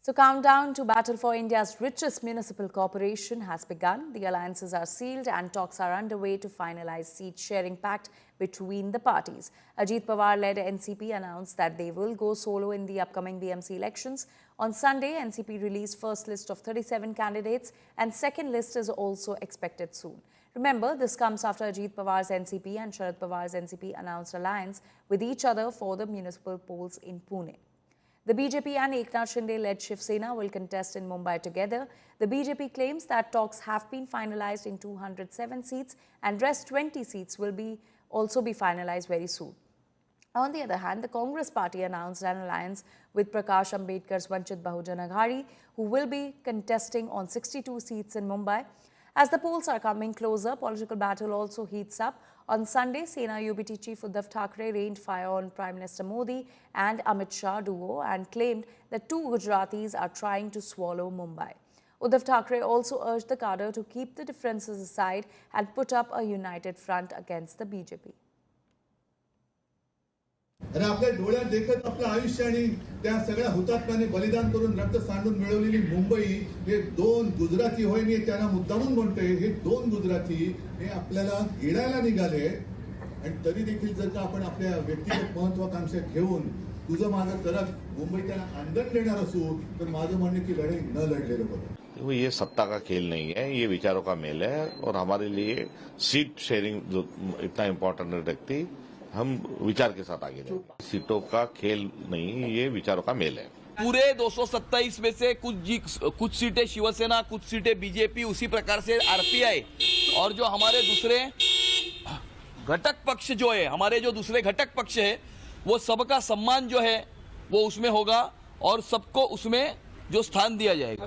So, countdown to battle for India's richest municipal corporation has begun. The alliances are sealed and talks are underway to finalize seat-sharing pact between the parties. Ajit Pawar-led NCP announced that they will go solo in the upcoming BMC elections. On Sunday, NCP released first list of 37 candidates and second list is also expected soon. Remember, this comes after Ajit Pawar's NCP and Sharad Pawar's NCP announced alliance with each other for the municipal polls in Pune. The BJP and Eknath Shinde-led Shiv Sena will contest in Mumbai together. The BJP claims that talks have been finalized in 207 seats and rest 20 seats will also be finalized very soon. On the other hand, the Congress party announced an alliance with Prakash Ambedkar's Vanchit Bahujan Aghadi, who will be contesting on 62 seats in Mumbai. As the polls are coming closer, political battle also heats up. On Sunday, Sena UBT chief Uddhav Thackeray rained fire on Prime Minister Modi and Amit Shah duo and claimed that two Gujaratis are trying to swallow Mumbai. Uddhav Thackeray also urged the cadre to keep the differences aside and put up a united front against the BJP. आणि आपल्या डोळ्यात देखत आपलं आयुष्य आणि त्या सगळ्या हुतात्म्याने बलिदान करून रक्त सांडून मिळवलेली मुंबई हे दोन गुजराती होय मी त्यांना मुद्दामून म्हणतोय हे दोन गुजराती हे आपल्याला गिळायला निघाले आणि तरी देखील जर का आपण आपल्या व्यक्तिगत महत्त्वाकांक्षा घेऊन तुझं माझं करत मुंबई त्यांना अंदर देणार असू तर माझं म्हणणं की लढाई न लढलेलं बरं. ये सत्ता का खेल नहीं है, ये विचारों का मेल है और हमारे लिए सीट शेयरिंग जो इतना इम्पोर्टेंट नहीं रखती, हम विचार के साथ आगे जाएंगे. सीटों का खेल नहीं, ये विचारों का मेल है. पूरे 227 में से कुछ सीटें शिवसेना, कुछ सीटें बीजेपी, उसी प्रकार से आरपीआई और जो हमारे दूसरे घटक पक्ष जो है, हमारे जो दूसरे घटक पक्ष है, वो सबका सम्मान जो है वो उसमें होगा और सबको उसमें जो स्थान दिया जाएगा.